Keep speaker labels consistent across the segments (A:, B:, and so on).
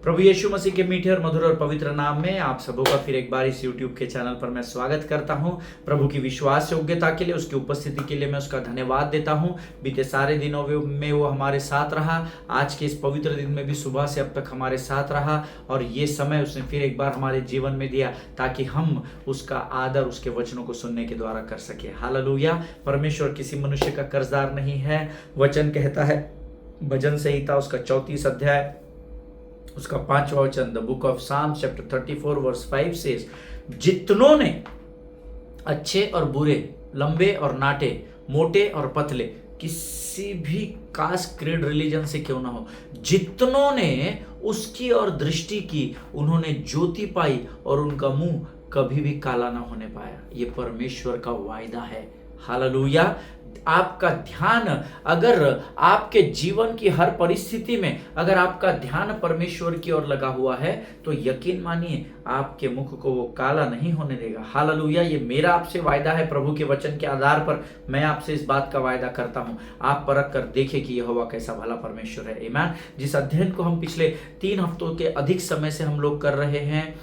A: प्रभु यीशु मसीह के मीठे और मधुर और पवित्र नाम में आप सबों का फिर एक बार इस YouTube के चैनल पर मैं स्वागत करता हूं। प्रभु की विश्वास योग्यता के लिए, उसकी उपस्थिति के लिए मैं उसका धन्यवाद देता हूं। बीते सारे दिनों में वो हमारे साथ रहा, आज के इस पवित्र दिन में भी सुबह से अब तक हमारे साथ रहा और ये समय उसने फिर एक बार हमारे जीवन में दिया ताकि हम उसका आदर उसके वचनों को सुनने के द्वारा कर सके। हालेलुया। परमेश्वर किसी मनुष्य का कर्जदार नहीं है। वचन कहता है भजन संहिता उसका 34 अध्याय उसका 5वां वचन, the book of Psalms chapter 34 verse 5 से, जितनों ने अच्छे और बुरे, लंबे और नाटे, मोटे और पतले, किसी भी कास्ट क्रीड रिलीजन से क्यों ना हो, जितनों ने उसकी और दृष्टि की, उन्होंने ज्योति पाई और उनका मुंह कभी भी काला ना होने पाया। ये परमेश्वर का वायदा है। हालेलुया। आपका ध्यान अगर आपके जीवन की हर परिस्थिति में अगर आपका ध्यान परमेश्वर की ओर लगा हुआ है तो यकीन मानिए आपके मुख को वो काला नहीं होने देगा। हालेलुया। ये मेरा आपसे वायदा है। प्रभु के वचन के आधार पर मैं आपसे इस बात का वायदा करता हूं। आप परख कर देखें कि यहोवा कैसा भला परमेश्वर है। आमीन। जिस अध्ययन को हम पिछले 3 हफ्तों के अधिक समय से हम लोग कर रहे हैं,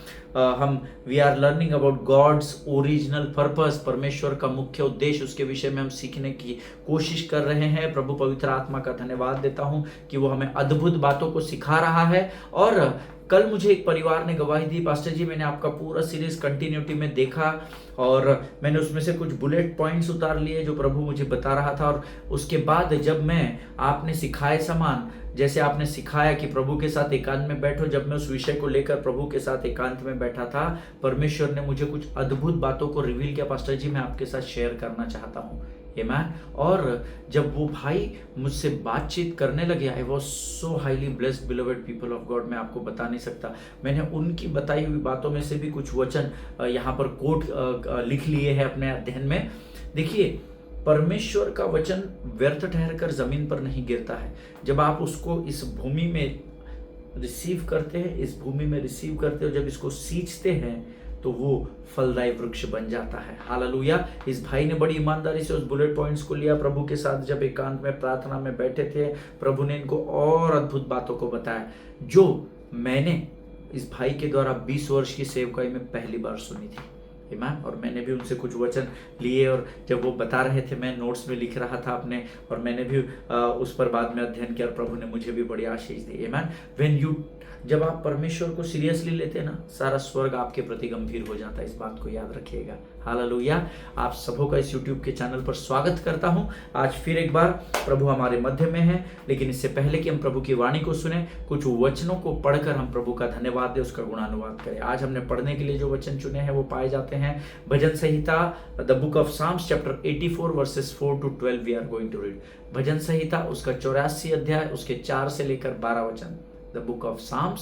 A: we are learning about God's original purpose, परमेश्वर का मुख्य उद्देश्य, उसके विषय में हम सीखने की कोशिश कर रहे हैं। प्रभु पवित्र आत्मा का धन्यवाद देता हूं कि वो हमें अद्भुत बातों को सिखा रहा है। और कल मुझे एक परिवार ने गवाही दी, पास्टर जी मैंने आपका पूरा सीरीज कंटिन्यूटी में देखा और मैंने उसमें से कुछ बुलेट पॉइंट्स उतार लिए जो प्रभु मुझे बता रहा था। और उसके बाद जब मैं आपने सिखाए समान, जैसे आपने सिखाया कि प्रभु के साथ एकांत में बैठो, जब मैं उस विषय को लेकर प्रभु के साथ एकांत में बैठा था, परमेश्वर ने मुझे कुछ अद्भुत बातों को रिवील किया। पास्टर जी मैं आपके साथ शेयर करना चाहता हूँ। आमीन। और जब वो भाई मुझसे बातचीत करने लगे, I was so highly blessed beloved people of God, मैं आपको बता नहीं सकता। मैंने उनकी बताई हुई बातों में से भी कुछ वचन यहाँ पर कोट लिख लिए हैं अपने अध्ययन में। देखिए, परमेश्वर का वचन व्यर्थ ठहरकर जमीन पर नहीं गिरता है। जब आप उसको इस भूमि में रिसीव करते हैं, इस भूमि में रिसीव करते हो, जब इसको सींचते हैं तो वो फलदायी वृक्ष बन जाता है। हालेलुया। इस भाई ने बड़ी ईमानदारी से उस बुलेट पॉइंट्स को लिया, प्रभु के साथ जब एकांत में प्रार्थना में बैठे थे, प्रभु ने इनको और अद्भुत बातों को बताया जो मैंने इस भाई के द्वारा 20 वर्ष की सेवकाई में पहली बार सुनी थी। आमीन। और मैंने भी उनसे कुछ वचन लिए और जब वो बता रहे थे मैं नोट्स में लिख रहा था अपने, और मैंने भी उस पर बाद में अध्ययन किया और प्रभु ने मुझे भी बड़ी आशीष दी। आमीन। जब आप परमेश्वर को सीरियसली लेते हैं ना, सारा स्वर्ग आपके प्रति गंभीर हो जाता है। इस बात को याद रखिएगा। हालेलुया। आप सबों का इस YouTube के चैनल पर स्वागत करता हूं। आज फिर एक बार प्रभु हमारे मध्य में है, लेकिन इससे पहले कि हम प्रभु की वाणी को सुने, कुछ वचनों को पढ़कर हम प्रभु का धन्यवाद दें, उसका गुणानुवाद करें। आज हमने पढ़ने के लिए जो वचन चुने हैं वो पाए जाते हैं भजन संहिता, the book of Psalms chapter 84 verses 4 to 12 we are going to read. भजन संहिता उसका 84 अध्याय उसके 4 से लेकर 12 वचन। The book of Psalms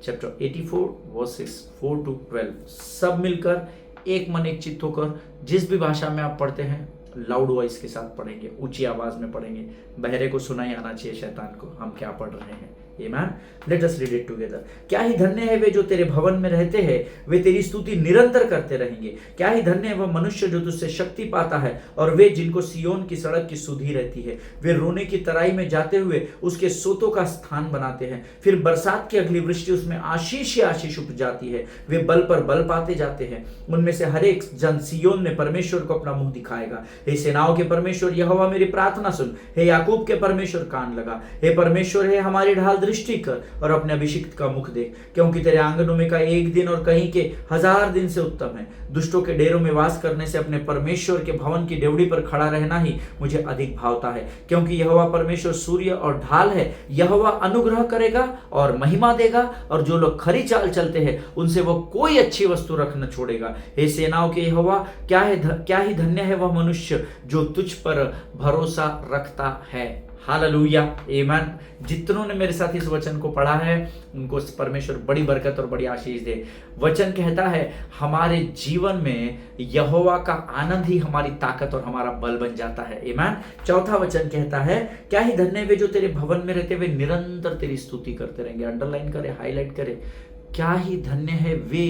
A: chapter 84 verses 4 to 12। सब मिलकर एक मन एक चित्त होकर जिस भी भाषा में आप पढ़ते हैं लाउड वॉइस के साथ पढ़ेंगे, ऊंची आवाज में पढ़ेंगे। बहरे को सुनाई आना चाहिए शैतान को हम क्या पढ़ रहे हैं। आमीन। Let us read it together. क्या ही धन्य है वे जो तेरे भवन में रहते हैं, वे तेरी स्तुति निरंतर करते रहेंगे। क्या ही धन्य है वह मनुष्य जो तुझसे शक्ति पाता है, और वे जिनको सियोन की सड़क की सुधि रहती है। वे रोने की तराई में जाते हुए उसके सोतों का स्थान बनाते हैं। फिर बरसात की अगली वृष्टि उसमें आशीष ही आशीष उपजाती है। वे बल पर बल पाते जाते हैं। उनमें से हर एक जन सियोन में परमेश्वर को अपना मुंह दिखाएगा। हे सेनाओं के परमेश्वर यहोवा मेरी प्रार्थना सुन। हे याकूब के परमेश्वर कान लगा। हे परमेश्वर है हमारी ढाल, दृष्टि कर और अपने अभिषिक्त का मुख देख, क्योंकि तेरे आंगनों में का एक दिन और कहीं के 1000 दिन से उत्तम है। दुष्टों के डेरों में वास करने से अपने परमेश्वर के भवन की डेवड़ी पर खड़ा रहना ही मुझे अधिक भावता है। क्योंकि यहोवा परमेश्वर सूर्य और ढाल है। यहोवा अनुग्रह करेगा और महिमा देगा, और जो लोग खरी चाल चलते हैं उनसे वो कोई अच्छी वस्तु रख न छोड़ेगा। हे सेनाओं के यहोवा, क्या ही धन्य है वह मनुष्य जो तुझ पर भरोसा रखता है। हालेलुया। आमीन। जितनों ने मेरे साथ इस वचन को पढ़ा है उनको परमेश्वर बड़ी बरकत और बड़ी आशीष दे। वचन कहता है हमारे जीवन में यहोवा का आनंद ही हमारी ताकत और हमारा बल बन जाता है। आमीन। चौथा वचन कहता है क्या ही धन्य वे जो तेरे भवन में रहते हुए निरंतर तेरी स्तुति करते रहेंगे। अंडरलाइन करे, हाईलाइट करे। क्या ही धन्य है वे,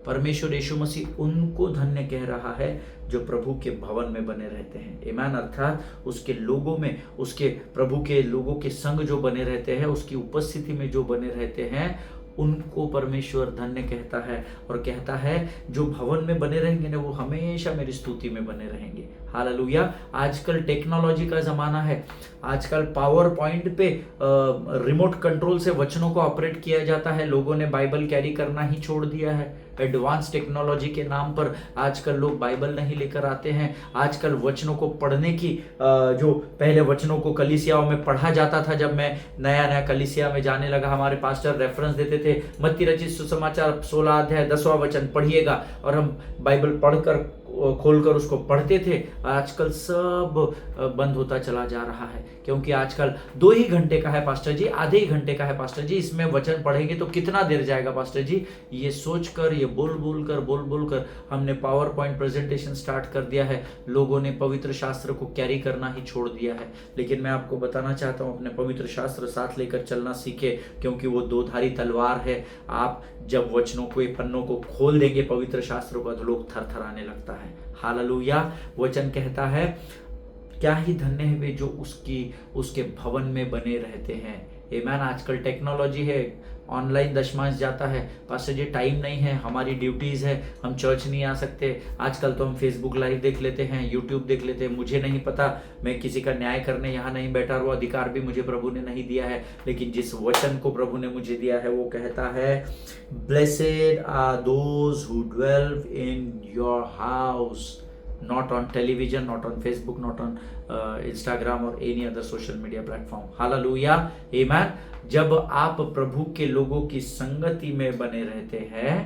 A: परमेश्वर यीशु मसीह उनको धन्य कह रहा है जो प्रभु के भवन में बने रहते हैं। आमीन। अर्थात उसके लोगों में, उसके प्रभु के लोगों के संग जो बने रहते हैं, उसकी उपस्थिति में जो बने रहते हैं, उनको परमेश्वर धन्य कहता है और कहता है जो भवन में बने रहेंगे ना वो हमेशा मेरी स्तुति में बने रहेंगे। हालेलुया। आजकल टेक्नोलॉजी का ज़माना है, आजकल पावर पॉइंट पे रिमोट कंट्रोल से वचनों को ऑपरेट किया जाता है। लोगों ने बाइबल कैरी करना ही छोड़ दिया है। एडवांस टेक्नोलॉजी के नाम पर आजकल लोग बाइबल नहीं लेकर आते हैं। आजकल वचनों को पढ़ने की जो पहले वचनों को कलीसियाओं में पढ़ा जाता था, जब मैं नया नया कलीसिया में जाने लगा, हमारे पास्टर रेफरेंस देते थे, मत्ती रचित सुसमाचार 16 अध्याय 10वां वचन पढ़िएगा, और हम बाइबल पढ़कर खोलकर उसको पढ़ते थे। आजकल सब बंद होता चला जा रहा है, क्योंकि आजकल 2 ही घंटे का है पास्टर जी, आधे ही घंटे का है पास्टर जी, इसमें वचन पढ़ेंगे तो कितना देर जाएगा पास्टर जी। ये सोचकर, ये बोल बोल कर हमने पावर पॉइंट प्रेजेंटेशन स्टार्ट कर दिया है। लोगों ने पवित्र शास्त्र को कैरी करना ही छोड़ दिया है। लेकिन मैं आपको बताना चाहता हूँ, अपने पवित्र शास्त्र साथ लेकर चलना सीखे, क्योंकि वो 2धारी तलवार है। आप जब वचनों को, पन्नों को खोल देंगे पवित्र शास्त्रों का, तो लोग थरथराने लगता है। हालेलुया। वचन कहता है क्या ही धन्य है वे जो उसके भवन में बने रहते हैं। आमीन। आजकल टेक्नोलॉजी है, ऑनलाइन दशमांश जाता है, पास्टर जी टाइम नहीं है, हमारी ड्यूटीज है, हम चर्च नहीं आ सकते। आजकल तो हम फेसबुक लाइव देख लेते हैं, यूट्यूब देख लेते हैं। मुझे नहीं पता, मैं किसी का न्याय करने यहाँ नहीं बैठा, वो अधिकार भी मुझे प्रभु ने नहीं दिया है। लेकिन जिस वचन को प्रभु ने मुझे दिया है वो कहता है, blessed are those who dwell in your house, not on television, not on Facebook, not on Instagram or any other social media platform. Hallelujah, amen. जब आप प्रभु के लोगों की संगति में बने रहते हैं,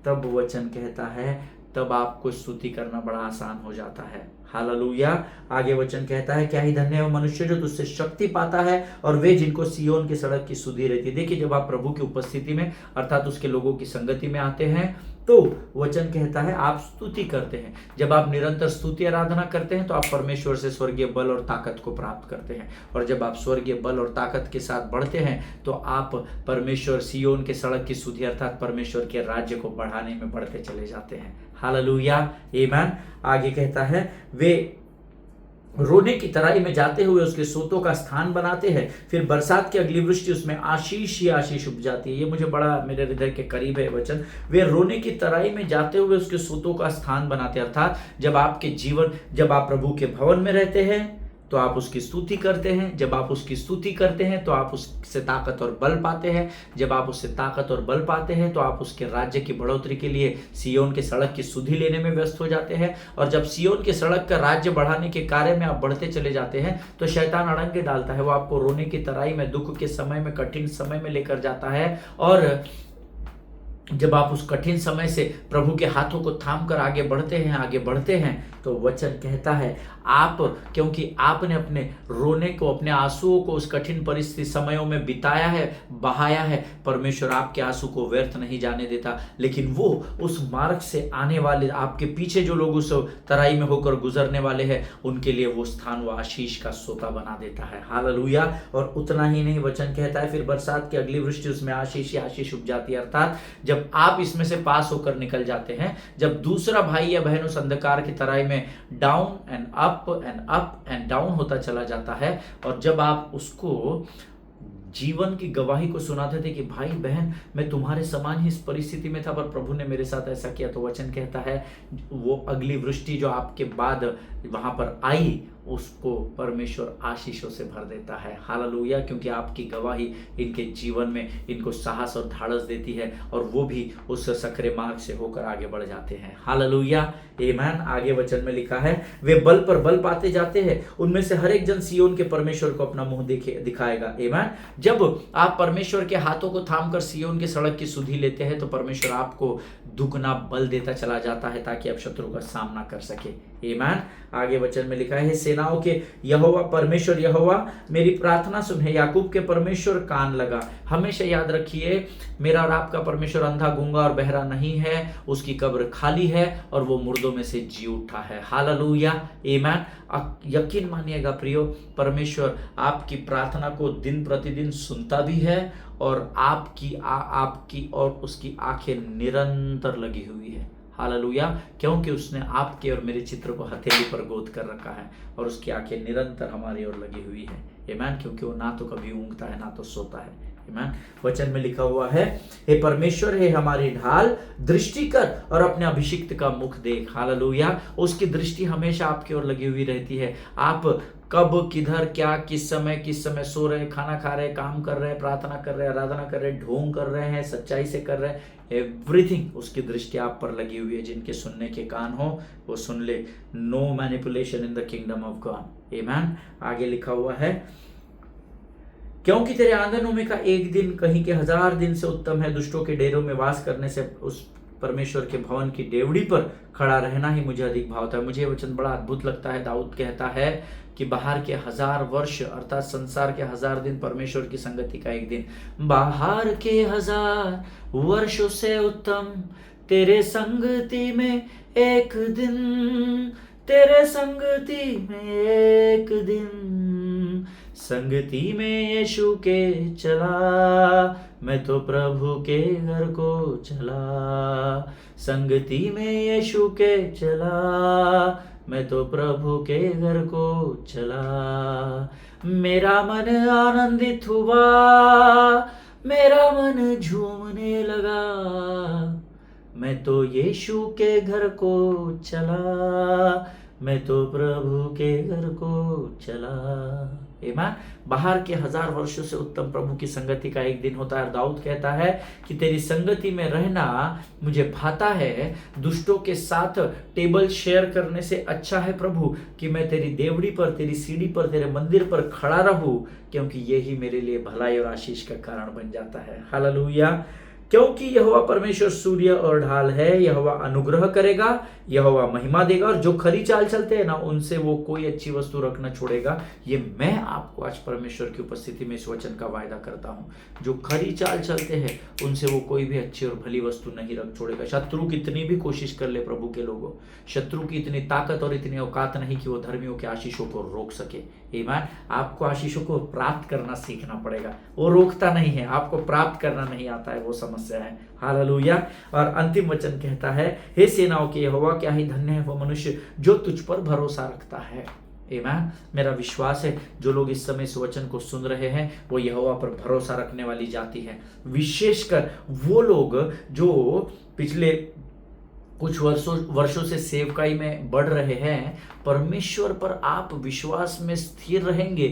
A: तब वचन कहता है, तब आपको स्तुति करना बड़ा आसान हो जाता है। हालेलुया। आगे वचन कहता है, क्या ही धन्य है वो मनुष्य जो तुझसे शक्ति पाता है और वे जिनको सियोन की सड़क की सुधि रहती है। देखिए, जब आप प्रभु की उपस्थिति में अर्थात उसके लोगों की संगति में आते हैं, तो वचन कहता है आप स्तुति करते हैं। जब आप निरंतर स्तुति आराधना करते हैं तो आप परमेश्वर से स्वर्गीय बल और ताकत को प्राप्त करते हैं। और जब आप स्वर्गीय बल और ताकत के साथ बढ़ते हैं तो आप परमेश्वर सियोन के सड़क की सुधि अर्थात परमेश्वर के राज्य को बढ़ाने में बढ़ते चले जाते हैं। हालेलुया, आमीन। आगे कहता है, वे रोने की तराई में जाते हुए उसके सोतों का स्थान बनाते हैं, फिर बरसात की अगली वृष्टि उसमें आशीष ही आशीष उग जाती है। ये मुझे बड़ा मेरे हृदय के करीब है वचन। वे रोने की तराई में जाते हुए उसके सोतों का स्थान बनाते हैं, अर्थात जब आपके जीवन, जब आप प्रभु के भवन में रहते हैं तो आप उसकी स्तुति करते हैं। जब आप उसकी स्तुति करते हैं तो आप उससे ताकत और बल पाते हैं। जब आप उससे ताकत और बल पाते हैं तो आप उसके राज्य की बढ़ोतरी के लिए सियोन के सड़क की सुधि लेने में व्यस्त हो जाते हैं। और जब सियोन के सड़क का राज्य बढ़ाने के कार्य में आप बढ़ते चले जाते हैं तो शैतान अड़ंगे डालता है। वो आपको रोने की तराई में, दुख के समय में, कठिन समय में लेकर जाता है। और जब आप उस कठिन समय से प्रभु के हाथों को थाम कर आगे बढ़ते हैं तो वचन कहता है आप, क्योंकि आपने अपने रोने को, अपने आंसुओं को उस कठिन परिस्थिति समयों में बिताया है, बहाया है, परमेश्वर आपके आंसू को व्यर्थ नहीं जाने देता। लेकिन वो उस मार्ग से आने वाले, आपके पीछे जो लोग उस तराई में होकर गुजरने वाले हैं, उनके लिए वो स्थान, वो आशीष का सोता बना देता है। हालेलुया। और उतना ही नहीं, वचन कहता है फिर बरसात की अगली वृष्टि उसमें आशीष ही आशीष उग जाती है। अर्थात जब आप इसमें से पास होकर निकल जाते हैं, जब दूसरा भाई या बहन उस अंधकार की तराई में down and up and down होता चला जाता है, और जब आप उसको जीवन की गवाही को सुनाते थे कि भाई बहन मैं तुम्हारे समान ही इस परिस्थिति में था पर प्रभु ने मेरे साथ ऐसा किया, तो वचन कहता है वो अगली वृष्टि जो आपके बाद वहां पर आई उसको परमेश्वर आशीषों से भर देता है। हालेलुया। क्योंकि आपकी गवाही इनके जीवन में इनको साहस और धाड़स देती है और वो भी उस सकरे मार्ग से होकर आगे बढ़ जाते हैं। हालेलुया, आमीन। आगे वचन में लिखा है, वे बल पर बल पाते जाते हैं, उनमें से हर एक जन सियोन के परमेश्वर को अपना मुंह दिखाएगा। आमीन। जब आप परमेश्वर के हाथों को थामकर सियोन के सड़क की सुधि लेते हैं तो परमेश्वर आपको दुगना बल देता चला जाता है ताकि आप शत्रु का सामना कर सके। आमीन। आगे वचन में लिखा है, सेनाओं के यहोवा परमेश्वर यहोवा मेरी प्रार्थना सुने, याकूब के परमेश्वर कान लगा। हमेशा याद रखिए, मेरा और आपका परमेश्वर अंधा, गूंगा और बहरा नहीं है, उसकी कब्र खाली है और वो मुर्दों में से जी उठा है। हालेलुया, आमीन। यकीन मानिएगा प्रियो, परमेश्वर आपकी प्रार्थना को दिन प्रतिदिन सुनता भी है और आपकी और उसकी आंखें निरंतर लगी हुई है। हालेलुया। क्योंकि उसने आपके और मेरे चित्र को हथेली पर गोद कर रखा है और उसकी आंखें निरंतर हमारी ओर लगी हुई है। आमीन। क्योंकि वो ना तो कभी ऊँगता है ना तो सोता है। आमीन। वचन में लिखा हुआ है, हे परमेश्वर, हे हमारी ढाल, दृष्टि कर और अपने अभिषिक्त का मुख देख। हालेलुया। उसकी दृष्टि हमेशा आपकी ओर लगी हुई रहती है। आप कब, किधर, क्या, किस समय सो रहे, खाना खा रहे, काम कर रहे, प्रार्थना कर रहे, आराधना कर रहे, ढोंग कर रहे हैं, सच्चाई से कर रहे हैं, एवरीथिंग उसकी दृष्टि आप पर लगी हुई है। जिनके सुनने के कान हो वो सुन ले। No manipulation in the kingdom of God. आमीन। आगे लिखा हुआ है, क्योंकि तेरे आंगनों में का एक दिन कहीं के 1000 दिन से उत्तम है। दुष्टों के डेरों में वास करने से उस परमेश्वर के भवन की डेवड़ी पर खड़ा रहना ही मुझे अधिक भावता है। मुझे ये वचन बड़ा अद्भुत लगता है। दाऊद कहता है कि बाहर के 1000 वर्ष अर्थात संसार के 1000 दिन परमेश्वर की संगति का एक दिन, बाहर के 1000 वर्षों से उत्तम तेरे संगति में एक दिन, तेरे संगति में एक दिन, संगति में यीशु के चला, मैं तो प्रभु के घर को चला। संगति में यीशु के चला, मैं तो प्रभु के घर को चला। मेरा मन आनंदित हुआ, मेरा मन झूमने लगा, मैं तो यीशु के घर को चला, मैं तो प्रभु के घर को चला। आमीन। बाहर के 1000 वर्षों से उत्तम प्रभु की संगति का एक दिन होता है। दाऊद कहता है कि तेरी संगति में रहना मुझे भाता है। दुष्टों के साथ टेबल शेयर करने से अच्छा है प्रभु कि मैं तेरी देवड़ी पर, तेरी सीढ़ी पर, तेरे मंदिर पर खड़ा रहूं, क्योंकि यही मेरे लिए भलाई और आशीष का कारण बन जाता है। हालेलुया। क्योंकि यहोवा परमेश्वर सूर्य और ढाल है, यहोवा अनुग्रह करेगा, यहोवा महिमा देगा, और जो खरी चाल चलते हैं ना उनसे वो कोई अच्छी वस्तु रख न छोड़ेगा। ये मैं आपको आज परमेश्वर की उपस्थिति में इस वचन का वायदा करता हूं। जो खरी चाल चलते हैं उनसे वो कोई भी अच्छी और भली वस्तु नहीं रख छोड़ेगा। शत्रु कितनी भी कोशिश कर ले प्रभु के लोगों, शत्रु की इतनी ताकत और इतनी औकात नहीं कि वो धर्मियों के आशीषों को रोक सके। ईमान। आपको आशीषों को प्राप्त करना सीखना पड़ेगा। वो रोकता नहीं है, आपको प्राप्त करना नहीं आता है, वो समस्या है। हालेलुया। और अंतिम वचन कहता है, हे सेनाओं के यहोवा, क्या ही धन्य है वो मनुष्य जो तुझ पर भरोसा रखता है। आमीन। मेरा विश्वास है जो लोग इस समय इस वचन को सुन रहे हैं वो यहोवा पर भरोसा रखने वाली जाति है। विशेषकर वो लोग जो पिछले कुछ वर्षों से सेवकाई में बढ़ रहे हैं, परमेश्वर पर आप विश्वास में स्थिर रहेंगे,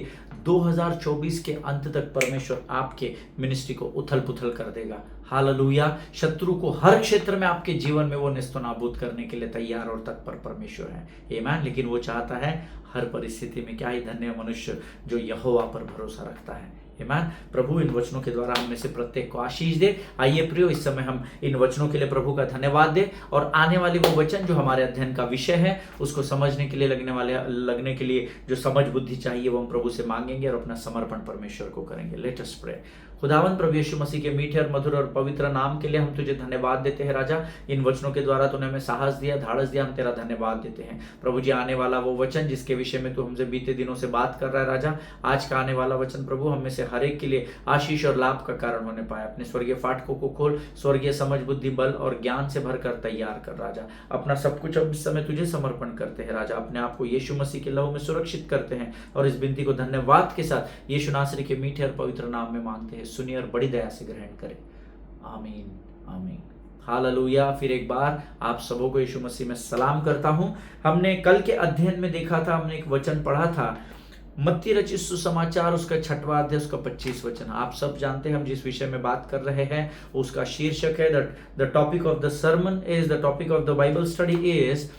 A: 2024 के अंत तक परमेश्वर आपके मिनिस्ट्री को उथल पुथल कर देगा। हालेलुया। शत्रु को हर क्षेत्र में आपके जीवन में वो नेस्तनाबूद करने के लिए तैयार और तत्पर परमेश्वर है। आमीन। लेकिन वो चाहता है हर परिस्थिति में, क्या ही धन्य मनुष्य जो यहोवा पर भरोसा रखता है। आमीन। प्रभु इन वचनों के द्वारा हम में से प्रत्येक को आशीष दे। आइए प्रियो, इस समय हम इन वचनों के लिए प्रभु का धन्यवाद दे और आने वाली वो वचन जो हमारे अध्ययन का विषय है उसको समझने के लिए लगने के लिए जो समझ बुद्धि चाहिए वो हम प्रभु से मांगेंगे और अपना समर्पण परमेश्वर को करेंगे। Let us pray. खुदावंद प्रभु यीशु मसीह के मीठे और मधुर और पवित्र नाम के लिए हम तुझे धन्यवाद देते हैं राजा। इन वचनों के द्वारा तूने हमें साहस दिया, धाड़स दिया, हम तेरा धन्यवाद देते हैं प्रभु जी। आने वाला वो वचन जिसके विषय में तू हमसे बीते दिनों से बात कर रहा है राजा, आज का आने वाला वचन प्रभु हम में से हर एक के लिए आशीष और लाभ का कारण होने पाए। अपने स्वर्गीय फाटकों को खोल, स्वर्गीय समझ, बुद्धि, बल और ज्ञान से भरकर तैयार कर राजा। अपना सब कुछ अब इस समय तुझे समर्पण करते हैं राजा। अपने आप को यीशु मसीह के लहू में सुरक्षित करते हैं और इस विनती को धन्यवाद के साथ यीशु नासरी के मीठे और पवित्र नाम में मांगते हैं। सुनिए और बड़ी दया से ग्रहण करें। आमीन, आमीन। हालेलुया। फिर एक बार आप सबों को यीशु मसीह में सलाम करता हूं। हमने कल के अध्ययन में देखा था, हमने एक वचन पढ़ा था, मत्ती रचित सुसमाचार उसका 6वां अध्याय उसका 25 वचन। आप सब जानते हैं हम जिस विषय में बात कर रहे हैं उसका शीर्षक है the topic of the sermon is, the topic of the Bible study is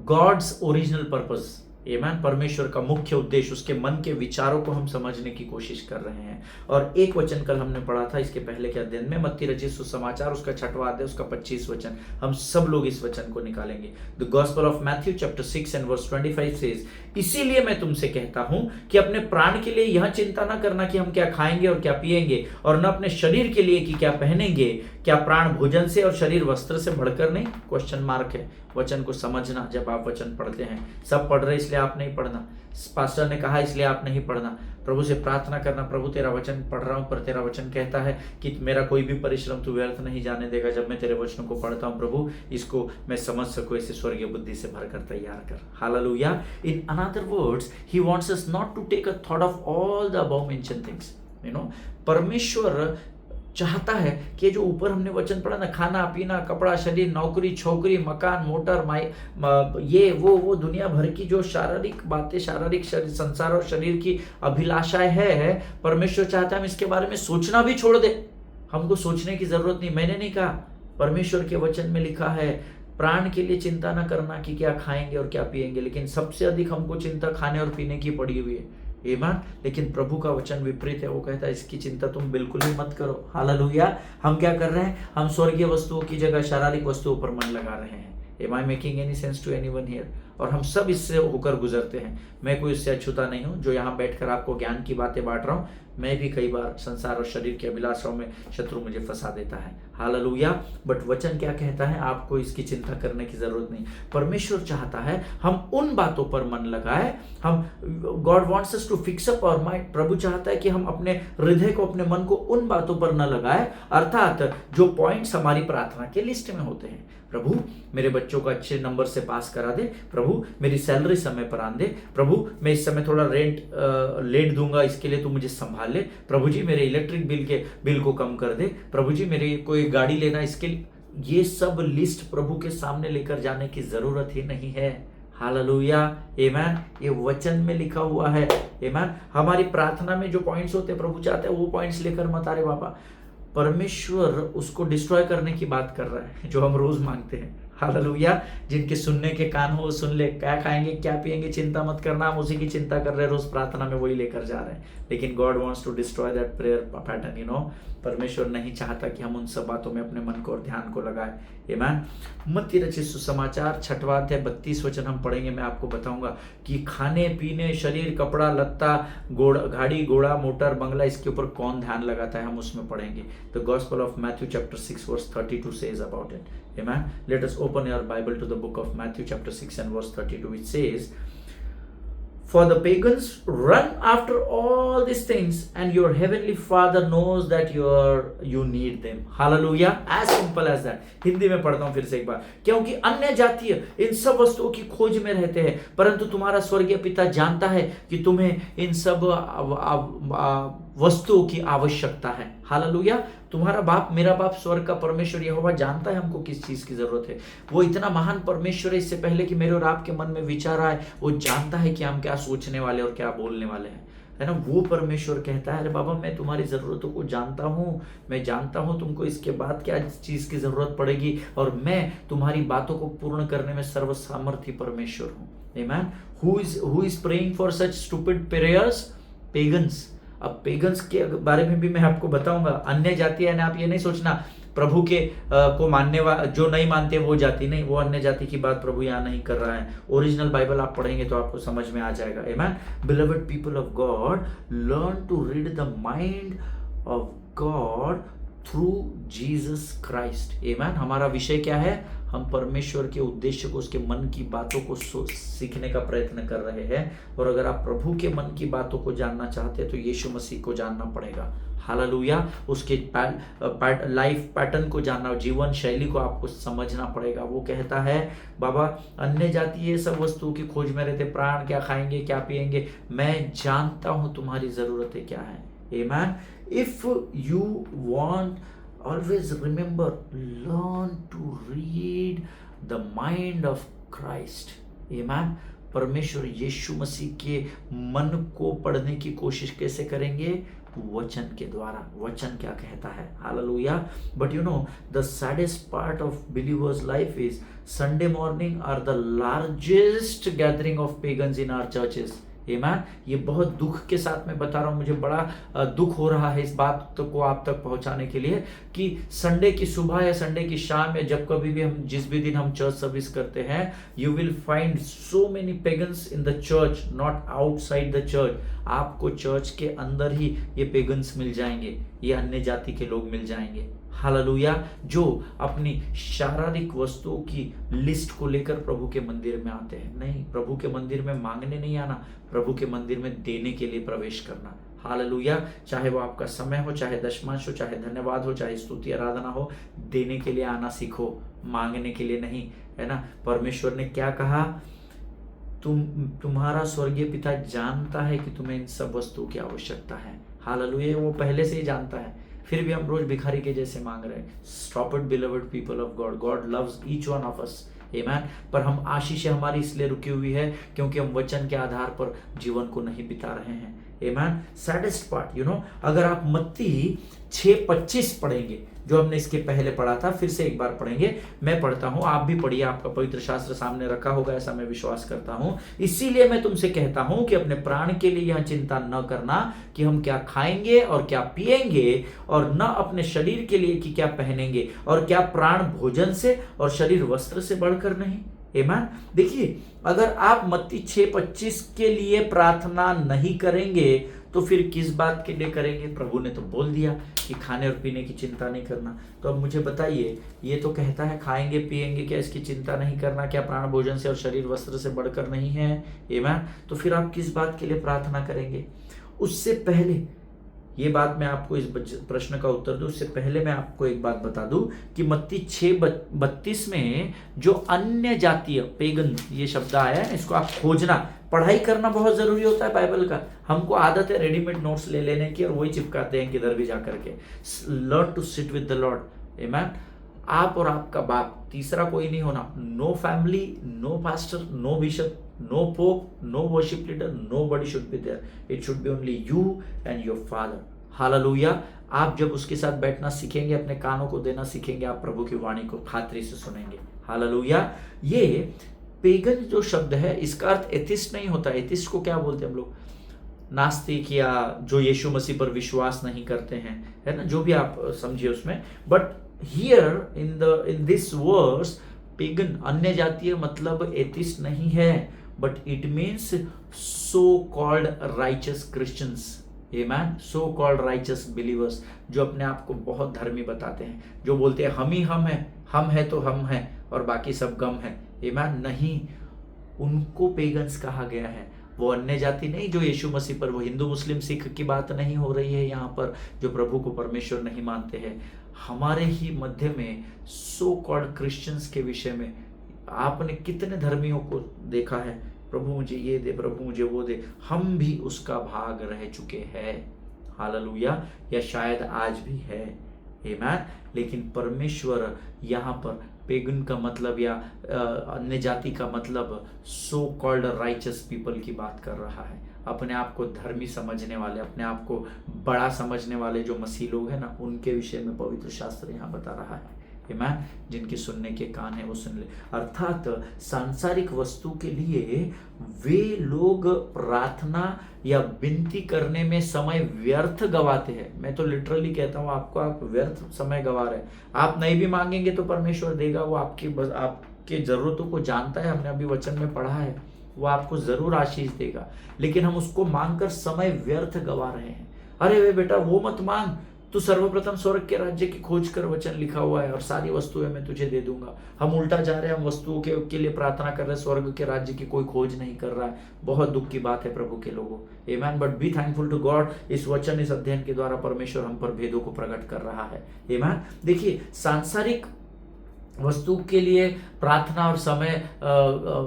A: God's original purpose. आमीन। परमेश्वर का मुख्य उद्देश्य, उसके मन के विचारों को हम समझने की कोशिश कर रहे हैं। और एक वचन कल हमने पढ़ा था इसके पहले के अध्ययन में, मत्ती रचित सुसमाचार उसका 6वां अध्याय उसका 25 वचन। हम सब लोग इस वचन को निकालेंगे। The Gospel of Matthew chapter 6 and verse 25 says, इसीलिए मैं तुमसे कहता हूं कि अपने प्राण के लिए यह चिंता न करना कि हम क्या खाएंगे और क्या पिएंगे, और न अपने शरीर के लिए कि क्या पहनेंगे। क्या प्राण भोजन से और शरीर वस्त्र से बढ़कर नहीं? क्वेश्चन मार्क है। वचन को समझना, जब आप वचन पढ़ते हैं, सब पढ़ रहे इसलिए आप नहीं पढ़ना, पास्टर ने कहा इसलिए आप नहीं पढ़ना। प्रभु से प्रार्थना करना, प्रभु तेरा वचन पढ़ रहा हूं पर तेरा वचन कहता है कि मेरा कोई भी परिश्रम तू व्यर्थ नहीं जाने देगा। जब मैं तेरे वचनों को पढ़ता हूं प्रभु, इसको मैं समझ सकूं, इसे स्वर्गीय बुद्धि से भरकर तैयार कर। हालेलुया। In another words, he wants us not to take a thought of all the above mentioned things. परमेश्वर चाहता है कि जो ऊपर हमने वचन पढ़ा ना, खाना पीना कपड़ा शरीर नौकरी छोकरी मकान मोटर ये वो दुनिया भर की जो शारीरिक बातें, शारीरिक संसार और शरीर की अभिलाषाएं है, परमेश्वर चाहता है हम इसके बारे में सोचना भी छोड़ दे। हमको सोचने की जरूरत नहीं। मैंने नहीं कहा, परमेश्वर के वचन में लिखा है प्राण के लिए चिंता न करना कि क्या खाएंगे और क्या पिएंगे, लेकिन सबसे अधिक हमको चिंता खाने और पीने की पड़ी हुई है। ईमान। लेकिन प्रभु का वचन विपरीत है, वो कहता है इसकी चिंता तुम बिल्कुल ही मत करो। हालेलुया। हम क्या कर रहे हैं? हम स्वर्गीय वस्तुओं की जगह शारीरिक वस्तुओं पर मन लगा रहे हैं। Am I making any sense to anyone here? और हम सब इससे होकर गुजरते हैं। मैं कोई इससे अछूता नहीं हूँ जो यहाँ बैठकर आपको ज्ञान की बातें बांट रहा हूँ। मैं भी कई बार संसार और शरीर के अभिलाषाओं में शत्रु मुझे फंसा देता है। हालेलुया। बट वचन क्या कहता है? आपको इसकी चिंता करने की जरूरत नहीं। परमेश्वर चाहता है हम उन बातों पर मन लगाए। हम God wants us to fix up our mind. प्रभु चाहता है कि हम अपने हृदय को, अपने मन को उन बातों पर न लगाए, अर्थात जो पॉइंट्स हमारी प्रार्थना के लिस्ट में होते हैं। प्रभु मेरे बच्चों को अच्छे नंबर से पास करा दे, प्रभु मेरी सैलरी समय पर आन दे, प्रभु मैं इस समय थोड़ा रेंट लेट दूंगा, इसके लिए तू मुझे संभाल ले, प्रभु जी मेरे इलेक्ट्रिक बिल को कम कर दे, प्रभु जी मेरी कोई गाड़ी लेना, इसके लिए। ये सब लिस्ट प्रभु के सामने लेकर जाने की जरूरत ही नहीं है। हालेलुया। आमेन। ये वचन में लिखा हुआ है। आमेन। हमारी प्रार्थना में जो पॉइंट्स होते हैं, प्रभु चाहते हैं वो पॉइंट्स लेकर मत आ रे बाबा। परमेश्वर उसको डिस्ट्रॉय करने की बात कर रहा है जो हम रोज मांगते हैं। हालेलुया। जिनके सुनने के कान हो सुन ले। क्या खाएंगे क्या पिएंगे चिंता मत करना, हम उसी की चिंता कर रहे हैं, रोज प्रार्थना में वही लेकर जा रहे हैं। लेकिन God wants to destroy that prayer pattern. परमेश्वर नहीं चाहता कि हम उन सब बातों में अपने मन को और ध्यान को लगाएं। आमीन। मत्ती रचित सुसमाचार 6वां अध्याय 32 वचन हम पढ़ेंगे। मैं आपको बताऊंगा कि खाने पीने, शरीर, कपड़ा लत्ता, गाड़ी घोड़ा मोटर बंगला, इसके ऊपर कौन ध्यान लगाता है, हम उसमें पढ़ेंगे। The Gospel of Matthew chapter 6 verse 32 says about it. Amen. Let us open your Bible to the book of Matthew chapter 6 and verse 32, which says, "For the pagans run after all these things, and your heavenly Father knows that you need them." Hallelujah. As simple as that. Hindi में पढ़ता हूँ फिर से एक बार। क्योंकि अन्य जातीय इन सब वस्तुओं की खोज में रहते हैं, परंतु तुम्हारा स्वर्गीय पिता जानता है कि तुम्हें इन सब वस्तुओं की आवश्यकता है। हालेलुया। तुम्हारा बाप, मेरा बाप स्वर्ग का परमेश्वर यहोवा जानता है हमको किस चीज की जरूरत है। वो इतना महान परमेश्वर है, इससे पहले कि मेरे और आपके मन में विचार आए वो जानता है कि हम क्या सोचने वाले और क्या बोलने वाले हैं, है ना। वो परमेश्वर कहता है, अरे बाबा मैं तुम्हारी जरूरतों को जानता हूँ, मैं जानता हूँ तुमको इसके बाद क्या चीज की जरूरत पड़ेगी, और मैं तुम्हारी बातों को पूर्ण करने में सर्वसामर्थी परमेश्वर हूँ। आमीन। Who is praying for such stupid prayers? Pagans. अब पेगन्स के बारे में भी मैं आपको बताऊंगा। अन्य जाति है ना, आप ये नहीं सोचना प्रभु के को मानने वाला जो नहीं मानते वो जाति नहीं, वो अन्य जाति की बात प्रभु यहाँ नहीं कर रहा है। ओरिजिनल बाइबल आप पढ़ेंगे तो आपको समझ में आ जाएगा। Amen. Beloved people of God, learn to read the mind of God through Jesus Christ. Amen. हमारा विषय क्या है? हम परमेश्वर के उद्देश्य को, उसके मन की बातों को सीखने का प्रयत्न कर रहे हैं। और अगर आप प्रभु के मन की बातों को जानना चाहते हैं तो यीशु मसीह को जानना पड़ेगा। हालेलुया। उसके लाइफ पैटर्न को जानना, जीवन शैली को आपको समझना पड़ेगा। वो कहता है बाबा अन्य जाति ये सब वस्तुओं की खोज में रहते, प्राण क्या खाएंगे क्या पिएंगे, मैं जानता हूं तुम्हारी जरूरतें क्या है। आमीन। If you want, always remember, learn to read the mind of Christ. Amen. परमेश्वर यीशु मसीह के मन को पढ़ने की कोशिश कैसे करेंगे? वचन के द्वारा। वचन क्या कहता है? हालेलुया। But you know the saddest part of believers life is Sunday morning are the largest gathering of pagans in our churches. आमीन। ये बहुत दुख के साथ मैं बता रहा हूँ, मुझे बड़ा दुख हो रहा है इस बात को आप तक पहुंचाने के लिए कि संडे की सुबह या संडे की शाम या जब कभी भी हम, जिस भी दिन हम चर्च सर्विस करते हैं, you will find so many pagans in the church, not outside the church. आपको चर्च के अंदर ही ये पेगन्स मिल जाएंगे, ये अन्य जाति के लोग मिल जाएंगे। हालेलुया। जो अपनी शारीरिक वस्तुओं की लिस्ट को लेकर प्रभु के मंदिर में आते हैं। नहीं, प्रभु के मंदिर में मांगने नहीं आना, प्रभु के मंदिर में देने के लिए प्रवेश करना। हालेलुया। चाहे वो आपका समय हो, चाहे दशमांश हो, चाहे धन्यवाद हो, चाहे स्तुति आराधना हो, देने के लिए आना सीखो, मांगने के लिए नहीं, है ना। परमेश्वर ने क्या कहा? तुम्हारा स्वर्गीय पिता जानता है कि तुम्हें इन सब वस्तुओं की आवश्यकता है। हालेलुया, वो पहले से ही जानता है, फिर भी हम रोज भिखारी के जैसे मांग रहे हैं। Stop it beloved people of God, God loves each one of us, amen. पर हम आशीष हमारी इसलिए रुकी हुई है क्योंकि हम वचन के आधार पर जीवन को नहीं बिता रहे हैं, आमेन। सैडेस्ट पार्ट अगर आप मत्ती 6:25 पढ़ेंगे, जो हमने इसके पहले पढ़ा था, फिर से एक बार पढ़ेंगे, मैं पढ़ता हूं, आप भी पढ़िए, आपका पवित्र शास्त्र सामने रखा होगा, ऐसा मैं विश्वास करता हूं। इसीलिए मैं तुमसे कहता हूं कि अपने प्राण के लिए यह चिंता न करना कि हम क्या खाएंगे और क्या पिएंगे, और न अपने शरीर के लिए कि क्या पहनेंगे, और क्या प्राण भोजन से और शरीर वस्त्र से बढ़कर नहीं, आमीन। देखिए, अगर आप मत्ती 6:25 के लिए प्रार्थना नहीं करेंगे तो फिर किस बात के लिए करेंगे? प्रभु ने तो बोल दिया कि खाने और पीने की चिंता नहीं करना। तो अब मुझे बताइए, ये तो कहता है खाएंगे पिएंगे, क्या इसकी चिंता नहीं करना? क्या प्राण भोजन से और शरीर वस्त्र से बढ़कर नहीं है? आमीन। तो फिर आप किस बात के लिए प्रार्थना करेंगे? उससे पहले ये बात मैं आपको इस प्रश्न का उत्तर दूं, उससे पहले मैं आपको एक बात बता दूं कि मत्ती 6:32 में जो अन्य जातीय पेगन ये शब्द आया है, इसको आप खोजना, पढ़ाई करना बहुत जरूरी होता है बाइबल का। हमको आदत है रेडीमेड नोट्स ले लेने की और वही चिपकाते हैं किधर भी जाकर के। Learn to sit with the Lord, आमीन। आप और आपका बाप, तीसरा कोई नहीं होना। No family, no pastor, no bishop, no pope, no worship leader, nobody should be there. It should be only you and your father. Hallelujah. आप जब उसके साथ बैठना सीखेंगे, अपने कानों को देना सीखेंगे, आप प्रभु की वाणी को खातरी से सुनेंगे। हालेलुया। ये पेगन जो शब्द है, इसका अर्थ एथिस्ट नहीं होता। एथिस्ट को क्या बोलते हैं हम लोग? नास्तिक, या जो यीशु मसीह पर विश्वास नहीं करते हैं, है ना, जो भी आप समझिए उसमें। But here in this verse pagan, अन्य जातीय, मतलब एथिस्ट नहीं है, but it means so called righteous Christians, amen. So called righteous believers, जो अपने आप को बहुत धर्मी बताते हैं, जो बोलते हैं हम ही हम है तो हम हैं और बाकी सब गम है, आमीन। नहीं, उनको पेगन्स कहा गया है। वो अन्य जाति नहीं जो यीशु मसीह पर, वो हिंदू मुस्लिम सिख की बात नहीं हो रही है यहाँ पर, जो प्रभु को परमेश्वर नहीं मानते हैं। हमारे ही मध्य में सो कॉल्ड क्रिश्चियंस के विषय में आपने कितने धर्मियों को देखा है? प्रभु मुझे ये दे, प्रभु मुझे वो दे। हम भी उसका भाग रह चुके हैं, हालेलुया, या शायद आज भी है, आमीन। लेकिन परमेश्वर यहाँ पर पेगन का मतलब या अन्य जाति का मतलब सो कॉल्ड राइचस पीपल की बात कर रहा है। अपने आप को धर्मी समझने वाले, अपने आप को बड़ा समझने वाले जो मसीह लोग हैं ना, उनके विषय में पवित्र शास्त्र यहाँ बता रहा है, आमीन। जिनके सुनने के कान है वो सुन ले। अर्थात सांसारिक वस्तु के लिए वे लोग प्रार्थना या विनती करने में समय व्यर्थ गवाते हैं। मैं तो लिटरली कहता हूँ आपको, आप व्यर्थ समय गवा रहे हैं। आप नहीं भी मांगेंगे तो परमेश्वर देगा, वो आपकी जरूरतों को जानता है, हमने अभी वचन में पढ़ा है, वो आपको जरूर आशीष देगा। लेकिन हम उसको मांगकर समय व्यर्थ गवा रहे हैं। अरे वे बेटा वो मत मांग, तू सर्वप्रथम स्वर्ग के राज्य की खोज कर, वचन लिखा हुआ है, और सारी वस्तुएं मैं तुझे दे दूंगा। हम उल्टा जा रहे हैं, हम वस्तुओं के लिए प्रार्थना कर रहे हैं, स्वर्ग के राज्य की कोई खोज नहीं कर रहा है। बहुत दुख की बात है प्रभु के लोगों, आमीन। But be thankful to God, इस वचन, इस अध्ययन के द्वारा परमेश्वर हम पर भेदों को प्रकट कर रहा है, आमीन। देखिए, सांसारिक वस्तु के लिए प्रार्थना और समय,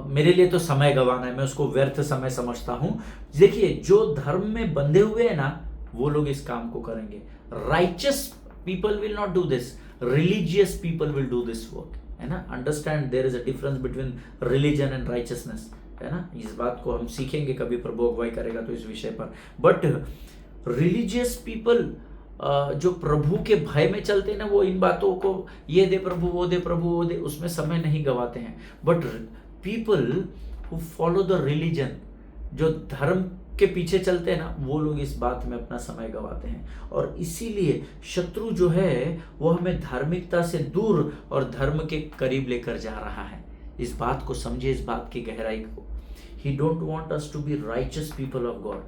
A: मेरे लिए तो समय गंवाना है, मैं उसको व्यर्थ समय समझता हूं। देखिए, जो धर्म में बंधे हुए हैं ना, वो लोग इस काम को करेंगे। Righteous people will not do this, religious people will do this work, है ना। Understand, there is a difference between religion and righteousness, है ना। इस बात को हम सीखेंगे, कभी प्रभु अगुवाई करेगा तो इस विषय पर। बट रिलीजियस पीपल, जो प्रभु के भय में चलते हैं ना, वो इन बातों को, ये दे प्रभु, वो दे प्रभु, वो दे, उसमें समय नहीं गवाते हैं। But people who follow the religion, जो धर्म के पीछे चलते हैं ना, वो लोग इस बात में अपना समय गवाते हैं। और इसीलिए शत्रु जो है वो हमें धार्मिकता से दूर और धर्म के करीब लेकर जा रहा है। इस बात को समझिए, इस बात की गहराई को। He don't want us to be righteous people of God,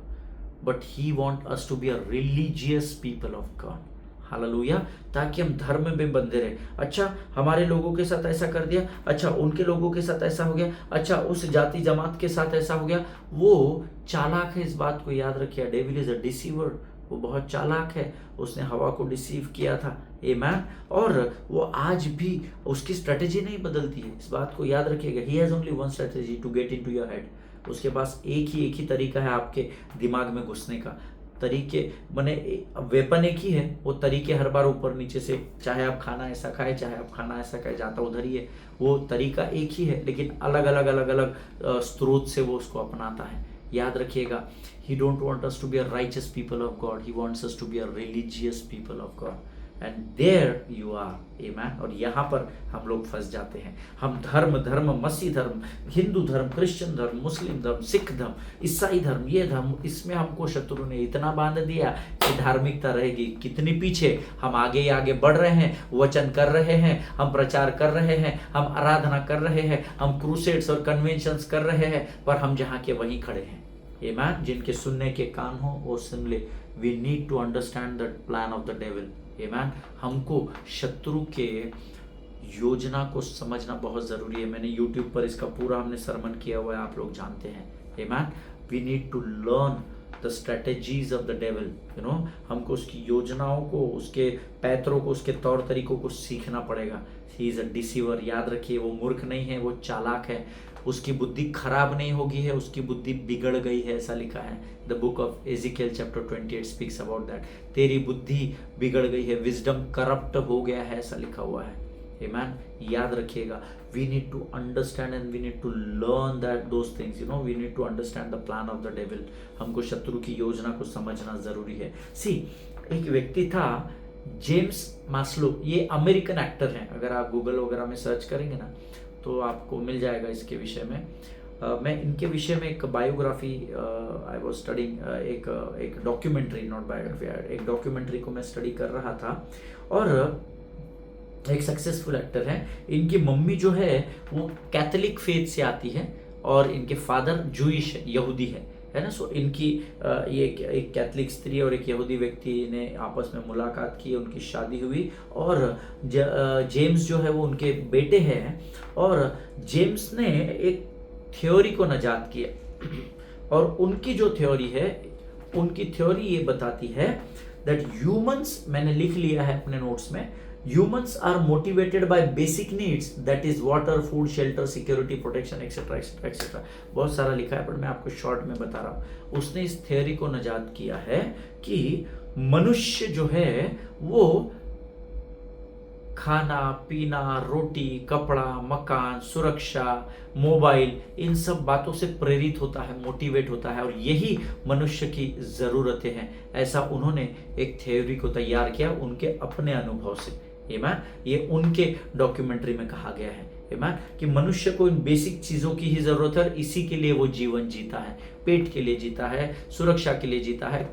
A: but he want us to be a religious people of God, hallelujah, ताकि हम धर्म में बंधे रहे। अच्छा, हमारे लोगों के साथ ऐसा कर दिया, अच्छा उनके लोगों के साथ ऐसा हो गया, अच्छा उस जाति जमात के साथ ऐसा हो गया। वो चालाक है, इस बात को याद रखिए। डेविल इज अ डिसीवर, वो बहुत चालाक है। उसने हवा को डिसीव किया था, आमीन। और वो आज भी उसकी स्ट्रेटेजी नहीं बदलती है, इस बात को याद रखिएगा। He has only one strategy to get into your head. उसके पास एक ही तरीका है आपके दिमाग में घुसने का। तरीके बने, वेपन एक ही है, वो तरीके हर बार ऊपर नीचे से, चाहे आप खाना ऐसा खाए चाहे आप खाना ऐसा खाए, जाता उधर ही है, वो तरीका एक ही है, लेकिन अलग अलग स्रोत से वो उसको अपनाता है। याद रखिएगा, he don't want us to be a righteous people of God, he wants us to be a religious people of God, and there you are, amen. और यहाँ पर हम लोग फंस जाते हैं। हम धर्म, मसीह धर्म, हिंदू धर्म, क्रिश्चियन धर्म, मुस्लिम धर्म, सिख धर्म, ईसाई धर्म, ये धर्म, इसमें हमको शत्रु ने इतना बांध दिया कि धार्मिकता रहेगी कितनी पीछे। हम आगे ही आगे बढ़ रहे हैं, वचन कर रहे हैं, हम प्रचार कर रहे हैं, हम आराधना कर रहे हैं, हम क्रूसेड्स और कन्वेंशंस कर रहे हैं, पर हम जहाँ के वहीं खड़े हैं। आमेन। जिनके सुनने के कान हो वो सुन ले। We need to understand the plan of the devil. Amen. हमको शत्रु के योजना को समझना बहुत ज़रूरी है। मैंने YouTube पर इसका पूरा हमने सरमन किया हुआ है, आप लोग जानते हैं। Amen. We need to learn the strategies of the devil, हमको उसकी योजनाओं को, उसके पैतरों को, उसके तौर तरीकों को सीखना पड़ेगा। He is a deceiver. याद रखिए, वो मूर्ख नहीं है, वो चालाक है। उसकी बुद्धि खराब नहीं होगी है, उसकी बुद्धि बिगड़ गई है, ऐसा लिखा है। The book of Ezekiel chapter 28 speaks about that. तेरी बुद्धि बिगड़ गई है, विजडम करप्ट हो गया है, ऐसा लिखा हुआ है। आमेन। याद रखिएगा, we need to understand and we need to learn that those things, we need to understand the plan of the devil. हमको शत्रु की योजना को समझना जरूरी है। सी, एक व्यक्ति था जेम्स मास्लो, ये अमेरिकन एक्टर हैं। अगर आप गूगल वगैरह में सर्च करेंगे ना तो आपको मिल जाएगा इसके विषय में। मैं इनके विषय में एक बायोग्राफी, आई वाज स्टडिंग, एक डॉक्यूमेंट्री, नॉट बायोग्राफी, एक डॉक्यूमेंट्री को मैं स्टडी कर रहा था। और एक सक्सेसफुल एक्टर है। इनकी मम्मी जो है वो कैथोलिक फेथ से आती है और इनके फादर जूइश है, यहूदी है ना। सो इनकी ये एक कैथलिक स्त्री और एक यहूदी व्यक्ति ने आपस में मुलाकात की, उनकी शादी हुई और जेम्स जो है वो उनके बेटे हैं। और जेम्स ने एक थ्योरी को नजात किया और उनकी जो थ्योरी है, उनकी थ्योरी ये बताती है दैट ह्यूमंस, मैंने लिख लिया है अपने नोट्स में, humans are motivated by basic needs, that is water, food, shelter, security, protection, etc etc etc। बहुत सारा लिखा है पर मैं आपको शॉर्ट में बता रहा हूँ। उसने इस थ्योरी को नजात किया है कि मनुष्य जो है वो खाना पीना, रोटी, कपड़ा, मकान, सुरक्षा, मोबाइल, इन सब बातों से प्रेरित होता है, मोटिवेट होता है और यही मनुष्य की ज़रूरतें हैं। ऐसा उन्होंने एक थ्योरी को तैयार किया उनके अपने अनुभव से। ये उनके डॉक्यूमेंट्री में कहा गया है कि मनुष्य को इन बेसिक चीज़ों की ही ज़रूरत है और इसी के लिए वो जीवन जीता है। पेट के लिए जीता है, सुरक्षा के लिए जीता है,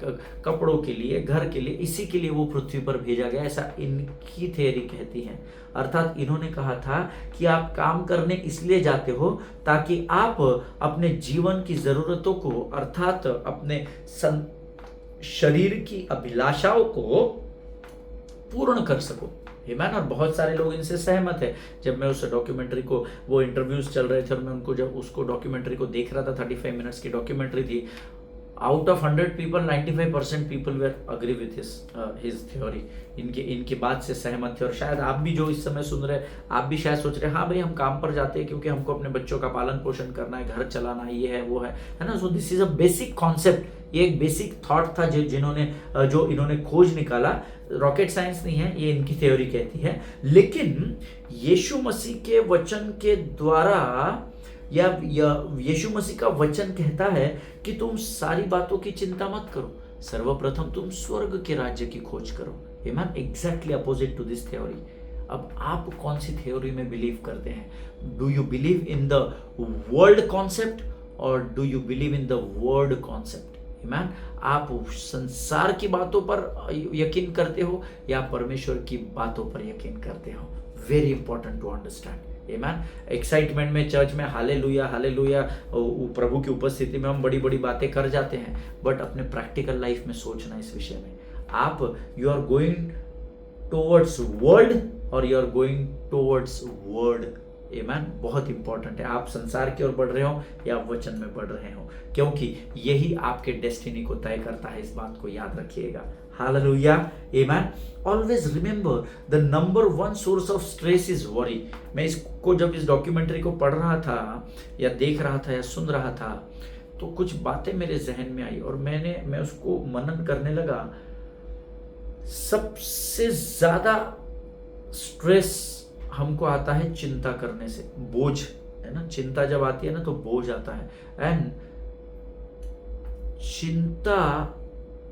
A: कपड़ों के लिए, घर के लिए, इसी के लिए वो पृथ्वी पर भेजा गया, ऐसा इनकी थ्योरी कहती है। अर्थात इन्होंने कहा था कि आप काम करने इसलिए जाते हो ताकि आप अपने जीवन की ज़रूरतों को, अर्थात अपने शरीर की अभिलाषाओं को पूर्ण कर सको। आमेन। और बहुत सारे लोग इनसे सहमत है। जब मैं उस डॉक्यूमेंट्री को, वो इंटरव्यूज चल रहे थे और मैं उनको जब उसको डॉक्यूमेंट्री को देख रहा था, 35 मिनट्स की डॉक्यूमेंट्री थी, out of 100 people 95% people were agree with his theory. इनकी बात से सहमत थे। और शायद आप भी जो इस समय सुन रहे हैं, आप भी शायद सोच रहे हैं हाँ भाई हम काम पर जाते हैं क्योंकि हमको अपने बच्चों का पालन पोषण करना है, घर चलाना है, ये है वो है ना। So this is a basic concept. ये एक बेसिक थॉट था जो इन्होंने खोज निकाला। रॉकेट साइंस नहीं है, ये इनकी थ्योरी कहती है। लेकिन यीशु मसीह के वचन के द्वारा या यीशु मसीह का वचन कहता है कि तुम सारी बातों की चिंता मत करो, सर्वप्रथम तुम स्वर्ग के राज्य की खोज करो। Amen. Exactly opposite to this theory. अब आप कौन सी थ्योरी में बिलीव करते हैं? Do you believe in the world concept और do you believe in the word concept? Amen. आप संसार की बातों पर यकीन करते हो या परमेश्वर की बातों पर यकीन करते हो? Very important to understand. Amen. Excitement में चर्च में हालेलुया हालेलुया, प्रभु की उपस्थिति में हम बड़ी बड़ी बातें कर जाते हैं, बट अपने प्रैक्टिकल लाइफ में सोचना इस विषय में। आप you are going towards world और you are going towards word. Amen. बहुत इंपॉर्टेंट है, आप संसार की ओर बढ़ रहे हो या वचन में बढ़ रहे हो, क्योंकि यही आपके डेस्टिनी को तय करता है। इस बात को याद रखिएगा। Hallelujah. Amen. Always remember the number 1 source of stress is worry. मैं इसको जब इस डॉक्यूमेंट्री को पढ़ रहा था या देख रहा था या सुन रहा था तो कुछ बातें मेरे जहन में आई और मैं उसको मनन करने लगा। सबसे ज्यादा स्ट्रेस हमको आता है चिंता करने से, बोझ, है ना। चिंता जब आती है ना तो बोझ आता है। एंड चिंता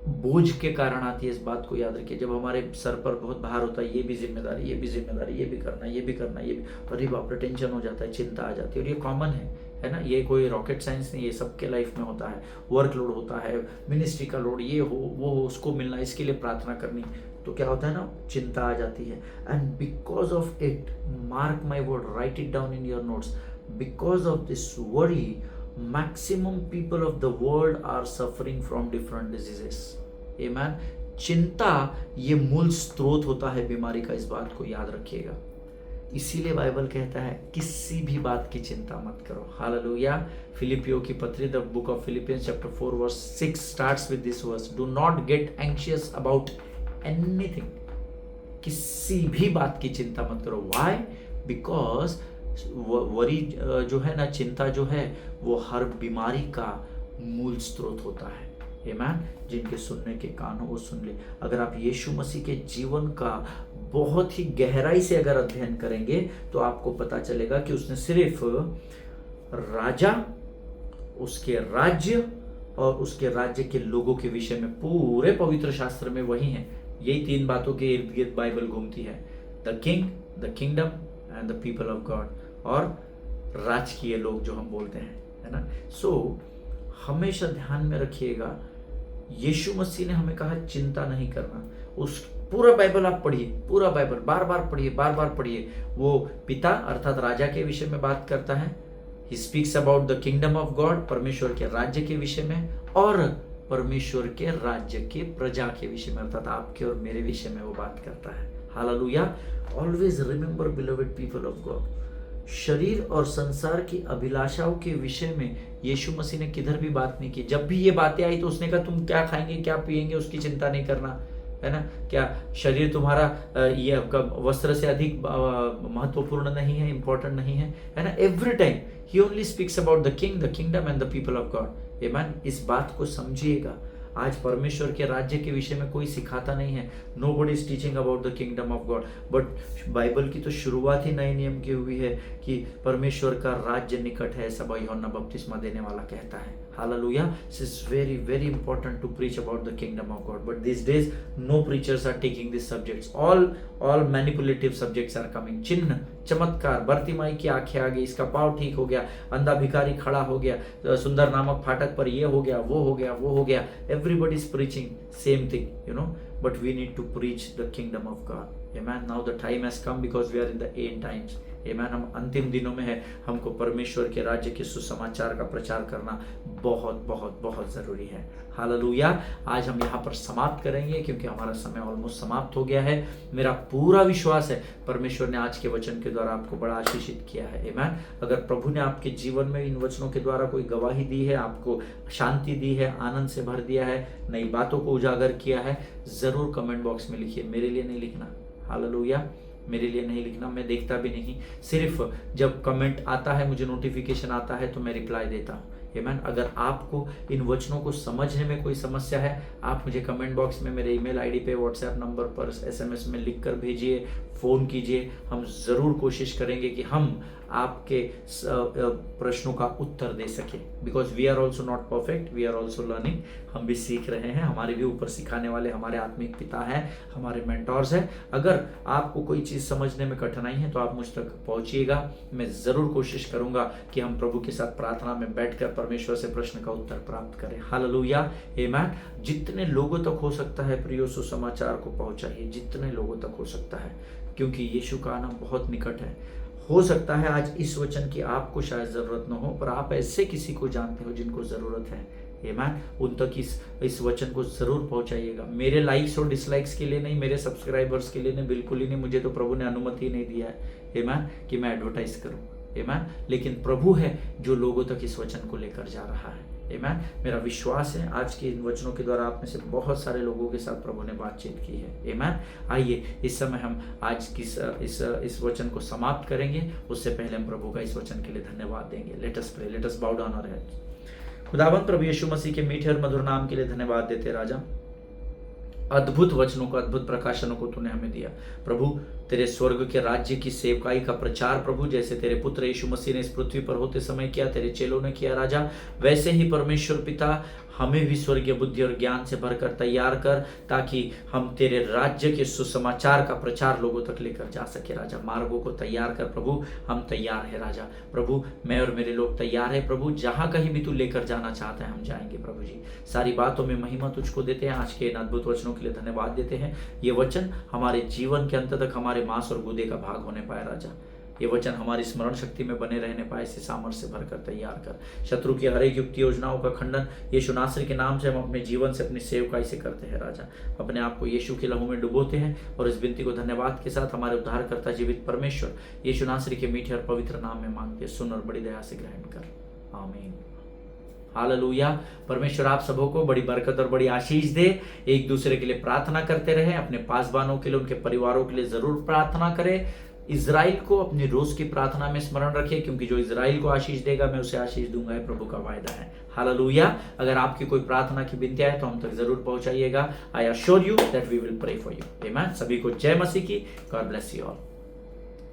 A: बोझ के कारण आती है, इस बात को याद रखिए। जब हमारे सर पर बहुत भार होता है, ये भी जिम्मेदारी, ये भी जिम्मेदारी, ये भी करना, ये भी करना, ये भी, अरे बाप रे, टेंशन हो जाता है, चिंता आ जाती है। और ये कॉमन है ना। ये कोई रॉकेट साइंस नहीं, ये सबके लाइफ में होता है। वर्कलोड होता है, मिनिस्ट्री का लोड, ये हो वो हो, उसको मिलना, इसके लिए प्रार्थना करनी, तो क्या होता है ना, चिंता आ जाती है। And because of it, mark my word, right it down in your notes, because of this worry maximum people of the world are suffering from different diseases. Amen. चिंता ये मूल स्रोत होता है बीमारी का, इस बात को याद रखिएगा। इसीलिए बाइबल कहता है किसी भी बात की चिंता मत करो। हालेलुया। फिलिपियो की पत्री, the book of Philippians chapter 4 verse 6 starts with this verse, do not get anxious about anything. किसी भी बात की चिंता मत करो। व्हाई? बिकॉज वरी जो है ना, चिंता जो है, वो हर बीमारी का मूल स्रोत होता है। आमीन। जिनके सुनने के कान हो वो सुन ले। अगर आप यीशु मसीह के जीवन का बहुत ही गहराई से अगर अध्ययन करेंगे तो आपको पता चलेगा कि उसने सिर्फ राजा, उसके राज्य और उसके राज्य के लोगों के विषय में, पूरे पवित्र शास्त्र में वही है, यही तीन बातों के इर्द गिर्द बाइबल घूमती है। The king, the kingdom and the people of God, और राजकीय लोग जो हम बोलते हैं, है ना। सो हमेशा ध्यान में रखिएगा, यीशु मसीह ने हमें कहा चिंता नहीं करना। उस पूरा बाइबल आप पढ़िए, पूरा बाइबल बार बार पढ़िए, बार बार पढ़िए। वो पिता अर्थात राजा के विषय में बात करता है। He speaks about the kingdom of God, परमेश्वर के राज्य के विषय में, और परमेश्वर के राज्य के प्रजा के विषय में, अर्थात आपके और मेरे विषय में वो बात करता है। Hallelujah. Always remember beloved people of God, शरीर और संसार की अभिलाषाओं के विषय में यीशु मसीह ने किधर भी बात नहीं की। जब भी ये बातें आई तो उसने कहा तुम क्या खाएंगे क्या पिएंगे उसकी चिंता नहीं करना, है ना। क्या शरीर तुम्हारा ये आपका वस्त्र से अधिक महत्वपूर्ण नहीं है, इंपॉर्टेंट नहीं है, है ना। Every time he only speaks about the king, the kingdom and the people of God. आमीन। इस बात को समझिएगा। आज परमेश्वर के राज्य के विषय में कोई सिखाता नहीं है। Nobody is teaching about the kingdom of God. But Bible की तो शुरुआत ही नए नियम की हुई है कि परमेश्वर का राज्य निकट है, ऐसा यूहन्ना बपतिस्मा देने वाला कहता है। Hallelujah. It is very very important to preach about the kingdom of God, but this days no preachers are taking this subjects. All manipulative subjects are coming. चिन्ह, चमत्कार, बर्तिमाई की आंखें आ गई, इसका पाँव ठीक हो गया, अंधा भिखारी खड़ा हो गया, सुंदर नामक फाटक पर ये हो गया, वो हो गया, वो हो गया। Everybody is preaching same thing, you know, but we need to preach the kingdom of God. Amen. Now the time has come because we are in the end times. Amen. हम अंतिम दिनों में है। हमको परमेश्वर के राज्य के सुसमाचार का प्रचार करना बहुत बहुत बहुत जरूरी है। हालेलुया। आज हम यहाँ पर समाप्त करेंगे क्योंकि हमारा समय ऑलमोस्ट समाप्त हो गया है। मेरा पूरा विश्वास है परमेश्वर ने आज के वचन के द्वारा आपको बड़ा आशीषित किया है। आमीन। अगर प्रभु ने आपके जीवन में इन वचनों के द्वारा कोई गवाही दी है, आपको शांति दी है, आनंद से भर दिया है, नई बातों को उजागर किया है, जरूर कमेंट बॉक्स में लिखिए। मेरे लिए नहीं लिखना। हालेलुया। मेरे लिए नहीं लिखना, मैं देखता भी नहीं। सिर्फ जब कमेंट आता है, मुझे नोटिफिकेशन आता है तो मैं रिप्लाई देता हूँ। आमीन। अगर आपको इन वचनों को समझने में कोई समस्या है, आप मुझे कमेंट बॉक्स में मेरे ईमेल आईडी पे, व्हाट्सएप नंबर पर, एसएमएस में लिख कर भेजिए, फ़ोन कीजिए। हम ज़रूर कोशिश करेंगे कि हम आपके प्रश्नों का उत्तर दे सके। Because we are also not perfect, we are also learning. हम भी सीख रहे हैं। हमारे भी ऊपर सिखाने वाले हमारे आत्मिक पिता हैं, हमारे मेंटोर्स हैं। अगर आपको कोई चीज़ समझने में कठिनाई है तो आप मुझ तक पहुंचिएगा। मैं ज़रूर कोशिश करूंगा कि हम प्रभु के साथ प्रार्थना में बैठकर परमेश्वर से प्रश्न का उत्तर प्राप्त करें। हालेलुया। आमीन। जितने लोगों तक हो सकता है प्रियो सुसमाचार को पहुंचाइए, जितने लोगों तक हो सकता है, क्योंकि यीशु का आना बहुत निकट है। हो सकता है आज इस वचन की आपको शायद जरूरत न हो, पर आप ऐसे किसी को जानते हो जिनको जरूरत है। आमीन। उन तक इस वचन को जरूर पहुंचाइएगा। मेरे लाइक्स और डिसलाइक्स के लिए नहीं, मेरे सब्सक्राइबर्स के लिए नहीं, बिल्कुल ही नहीं। मुझे तो प्रभु ने अनुमति नहीं दिया है आमीन कि मैं एडवर्टाइज करूं। आमीन। लेकिन प्रभु है जो लोगों तक इस वचन को लेकर जा रहा है। आमीन। मेरा विश्वास है आज के इन वचनों के द्वारा आप में से बहुत सारे लोगों के साथ प्रभु ने बातचीत की है। आमीन। आइए इस समय हम आज की इस वचन को समाप्त करेंगे। उससे पहले हम प्रभु का इस वचन के लिए धन्यवाद देंगे। Let us pray, let us bow down our heads. खुदावंद प्रभु यीशु मसीह के मीठे और मधुर नाम के लिए धन्यवाद देते राजा। अद्भुत वचनों को, अद्भुत प्रकाशनों को तूने हमें दिया प्रभु। तेरे स्वर्ग के राज्य की सेवकाई का प्रचार प्रभु, जैसे तेरे पुत्र यीशु मसीह ने इस पृथ्वी पर होते समय किया, तेरे चेलों ने किया राजा, वैसे ही परमेश्वर पिता हमें भी स्वर्गीय बुद्धि और ज्ञान से भरकर तैयार कर, ताकि हम तेरे राज्य के सुसमाचार का प्रचार लोगों तक लेकर जा सके राजा। मार्गों को तैयार कर प्रभु, हम तैयार है राजा। प्रभु मैं और मेरे लोग तैयार है प्रभु, जहां कहीं भी तू लेकर जाना चाहता है हम जाएंगे प्रभु जी। सारी बातों में महिमा तुझको देते हैं। आज के इन अद्भुत वचनों के लिए धन्यवाद देते हैं। ये वचन हमारे जीवन के अंत तक हमारे मांस और गुदे का भाग होने पाए राजा। ये वचन हमारी स्मरण शक्ति में बने रहने पाए, इसे सामर्थ्य से भरकर तैयार कर। शत्रु की हर एक युक्ति योजनाओं का खंडन यीशु नासरी के नाम से हम अपने जीवन से, अपनी सेवकाई से करते हैं राजा। अपने आप को यीशु के लहू में डुबोते हैं और इस विनती को धन्यवाद के साथ हमारे उद्धारकर्ता जीवित परमेश्वर यीशु नासरी के मीठे और पवित्र नाम में मांगते हैं। सुन और बड़ी दया से ग्रहण कर, आमीन। हालेलुया। परमेश्वर आप सबों को बड़ी बरकत और बड़ी आशीष दे। एक दूसरे के लिए प्रार्थना करते रहे, अपने पासवानों के लिए, उनके परिवारों के लिए जरूर प्रार्थना करें। इजराइल को अपनी रोज की प्रार्थना में स्मरण रखिए, क्योंकि जो इजराइल को आशीष देगा मैं उसे आशीष दूंगा, ये प्रभु का वायदा है। हालेलुया। अगर आपकी कोई प्रार्थना की विनती है तो हम तक जरूर पहुंचाइएगा। I assure you that we will pray for you. आमीन। सभी को जय मसीह की। God bless you all.